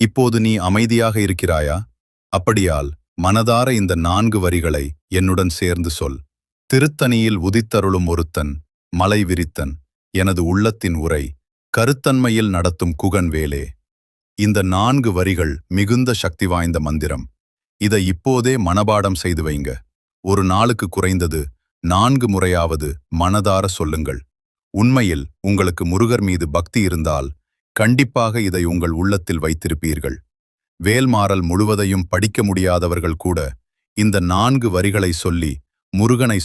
இப்போது நீ அமைதியாக இருக்கிறாயா? அப்படியால் மனதார இந்த 4 வரிகளை என்னுடன் சேர்ந்து சொல். திருத்தணியில் உதித்தருளும் ஒருத்தன், மலை விரித்தன், எனது உள்ளத்தின் உரை, கருத்தன்மையில் நடத்தும் குகன் வேலே. இந்த 4 வரிகள் மிகுந்த சக்தி வாய்ந்த மந்திரம். இதை இப்போதே மனபாடம் செய்து வைங்க. ஒரு நாளுக்கு குறைந்தது 4 முறையாவது மனதார சொல்லுங்கள். உண்மையில் உங்களுக்கு முருகர் மீது பக்தி இருந்தால் கண்டிப்பாக இதை உங்கள் உள்ளத்தில் வைத்திருப்பீர்கள். வேல்மாறல் முழுவதையும் படிக்க முடியாதவர்கள் கூட இந்த 4 வரிகளை சொல்லி முருகனை